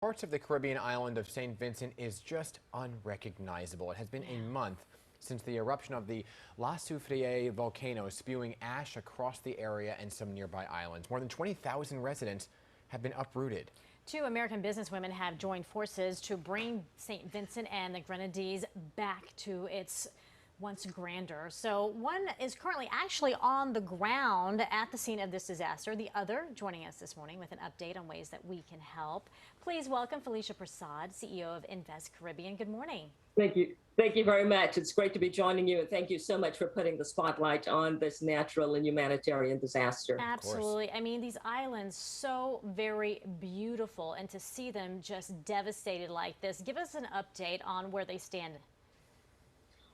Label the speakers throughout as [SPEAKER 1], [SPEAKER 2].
[SPEAKER 1] Parts of the Caribbean island of St. Vincent is just unrecognizable. It has been a month since the eruption of the Soufrière volcano, spewing ash across the area and some nearby islands. More than 20,000 residents have been uprooted.
[SPEAKER 2] Two American businesswomen have joined forces to bring St. Vincent and the Grenadines back to its once grandeur. So one is currently actually on the ground at the scene of this disaster. The other joining us this morning with an update on ways that we can help. Please welcome Felicia Persaud, CEO of Invest Caribbean. Good morning.
[SPEAKER 3] Thank you. Thank you very much. It's great to be joining you, and thank you so much for putting the spotlight on this natural and humanitarian disaster.
[SPEAKER 2] Absolutely. I mean, these islands so very beautiful, and to see them just devastated like this. Give us an update on where they stand.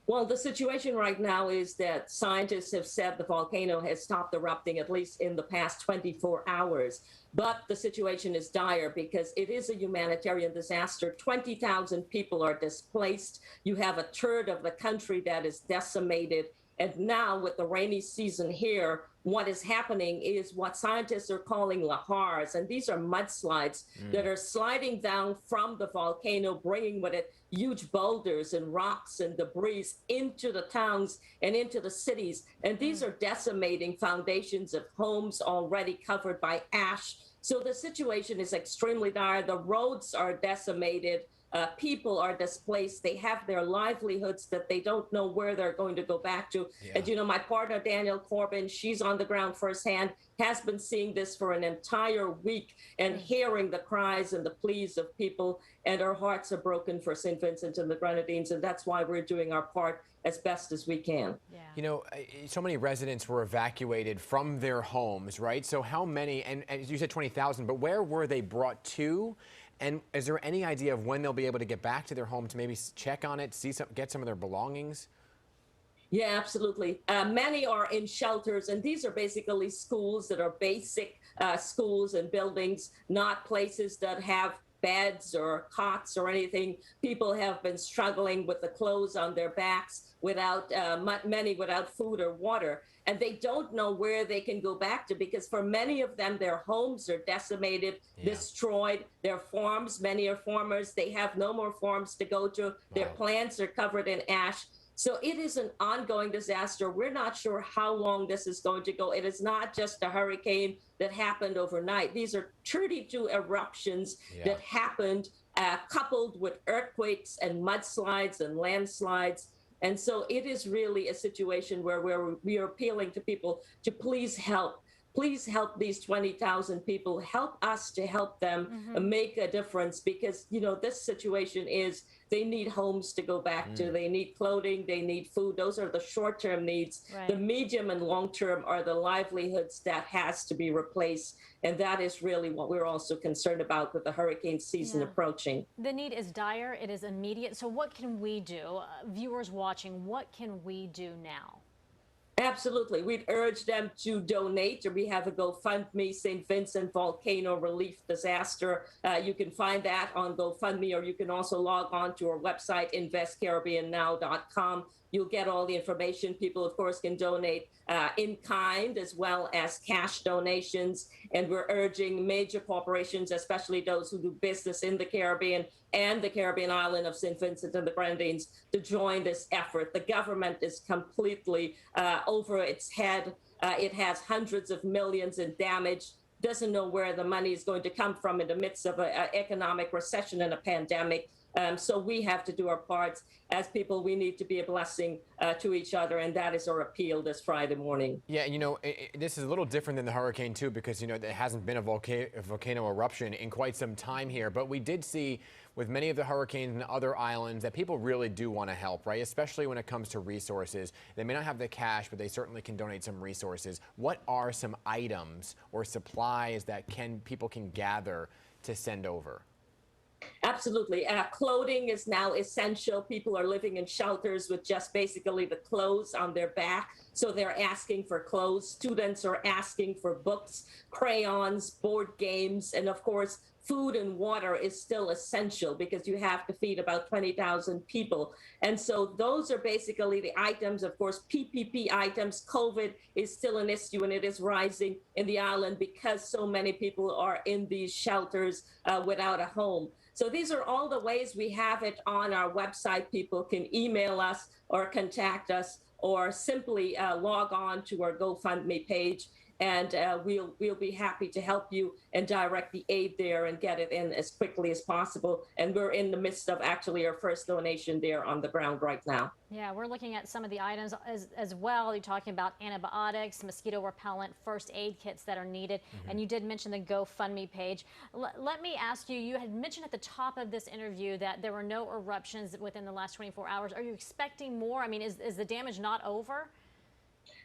[SPEAKER 3] Well, the situation right now is that scientists have said the volcano has stopped erupting, at least in the past 24 hours. But the situation is dire because it is a humanitarian disaster. 20,000 people are displaced. You have a third of the country that is decimated. And now with the rainy season here, what is happening is what scientists are calling lahars. And these are mudslides that are sliding down from the volcano, bringing with it huge boulders and rocks and debris into the towns and into the cities. And these are decimating foundations of homes already covered by ash. So the situation is extremely dire. The roads are decimated. People are displaced. They have their livelihoods that they don't know where they're going to go back to. And, you know, my partner, Danielle Corbin, she's on the ground firsthand, has been seeing this for an entire week and hearing the cries and the pleas of people. And our hearts are broken for St. Vincent and the Grenadines. And that's why we're doing our part as best as we can.
[SPEAKER 2] Yeah.
[SPEAKER 1] You know, so many residents were evacuated from their homes, right? So how many, and as you said 20,000, but where were they brought to? And is there any idea of when they'll be able to get back to their home to maybe check on it, get some of their belongings?
[SPEAKER 3] Yeah, absolutely. Many are in shelters, and these are basically schools that are basic schools and buildings, not places that have beds or cots or anything. People have been struggling with the clothes on their backs, without many without food or water, and they don't know where they can go back to, because for many of them, their homes are decimated, destroyed. Their farms, many are farmers, they have no more farms to go to. Their plants are covered in ash. So it is an ongoing disaster. We're not sure how long this is going to go. It is not just a hurricane that happened overnight. These are 32 eruptions that happened, coupled with earthquakes and mudslides and landslides. And so it is really a situation where we are appealing to people to please help. Please help these 20,000 people. Help us to help them make a difference, because, you know, this situation is, they need homes to go back to. They need clothing. They need food. Those are the short-term needs.
[SPEAKER 2] Right.
[SPEAKER 3] The medium and long-term are the livelihoods that has to be replaced. And that is really what we're also concerned about with the hurricane season approaching.
[SPEAKER 2] The need is dire. It is immediate. So what can we do? Viewers watching, what can we do now?
[SPEAKER 3] Absolutely. We'd urge them to donate. We have a GoFundMe, St. Vincent Volcano Relief Disaster. You can find that on GoFundMe, or you can also log on to our website, investcaribbeannow.com. You'll get all the information. People, of course, can donate in kind as well as cash donations. And we're urging major corporations, especially those who do business in the Caribbean and the Caribbean island of St. Vincent and the Grenadines, to join this effort. The government is completely over its head. It has hundreds of millions in damage, doesn't know where the money is going to come from in the midst of an economic recession and a pandemic. So we have to do our parts. As people, we need to be a blessing to each other, and that is our appeal this Friday morning.
[SPEAKER 1] Yeah, you know, this is a little different than the hurricane, too, because, you know, there hasn't been a volcano eruption in quite some time here. But we did see with many of the hurricanes and other islands that people really do want to help, right? Especially when it comes to resources. They may not have the cash, but they certainly can donate some resources. What are some items or supplies that people can gather to send over?
[SPEAKER 3] Absolutely. Clothing is now essential. People are living in shelters with just basically the clothes on their back. So they're asking for clothes. Students are asking for books, crayons, board games, and of course, food and water is still essential because you have to feed about 20,000 people. And so those are basically the items. Of course, PPP items. COVID is still an issue, and it is rising in the island because so many people are in these shelters without a home. So these are all the ways we have it on our website. People can email us or contact us or simply log on to our GoFundMe page, and we'll be happy to help you and direct the aid there and get it in as quickly as possible. And we're in the midst of actually our first donation there on the ground right now.
[SPEAKER 2] Yeah, we're looking at some of the items as well. You're talking about antibiotics, mosquito repellent, first aid kits that are needed. And you did mention the GoFundMe page. Let me ask you, you had mentioned at the top of this interview that there were no eruptions within the last 24 hours. Are you expecting more? I mean, is the damage not over?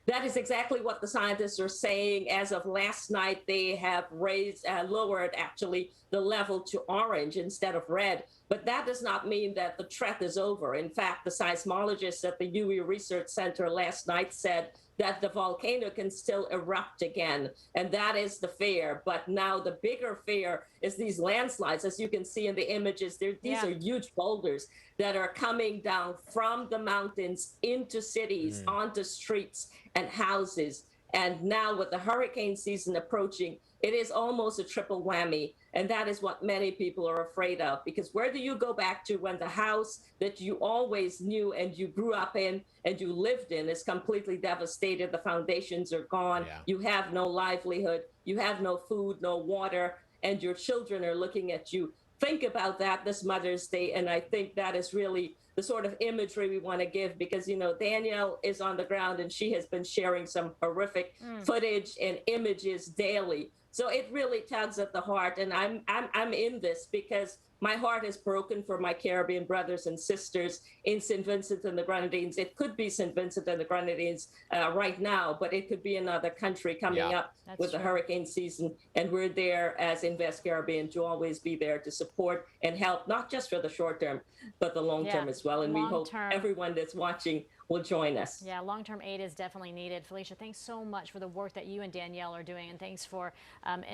[SPEAKER 3] That is exactly what the scientists are saying. As of last night, they have lowered actually the level to orange instead of red. But that does not mean that the threat is over. In fact, the seismologists at the UE Research Center last night said that the volcano can still erupt again. And that is the fear. But now the bigger fear is these landslides. As you can see in the images, these are huge boulders that are coming down from the mountains into cities, onto streets and houses. And now with the hurricane season approaching, it is almost a triple whammy. And that is what many people are afraid of, because where do you go back to when the house that you always knew and you grew up in and you lived in is completely devastated? The foundations are gone.
[SPEAKER 1] Yeah.
[SPEAKER 3] You have no livelihood. You have no food, no water, and your children are looking at you. Think about that this Mother's Day. And I think that is really the sort of imagery we want to give, because, you know, Danielle is on the ground and she has been sharing some horrific footage and images daily. So it really tugs at the heart. And I'm in this because my heart is broken for my Caribbean brothers and sisters in St. Vincent and the Grenadines. It could be St. Vincent and the Grenadines right now, but it could be another country coming up with the hurricane season. And we're there as Invest Caribbean to always be there to support and help, not just for the short term, but the long term as well. And we hope everyone that's watching will join us. Yeah,
[SPEAKER 2] long-term aid is definitely needed. Felicia, thanks so much for the work that you and Danielle are doing, and thanks for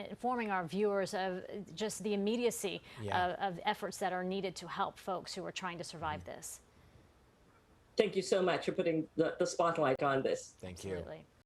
[SPEAKER 2] informing our viewers of just the immediacy of efforts that are needed to help folks who are trying to survive this.
[SPEAKER 3] Thank you so much for putting the spotlight on this.
[SPEAKER 1] Thank you.
[SPEAKER 2] Absolutely.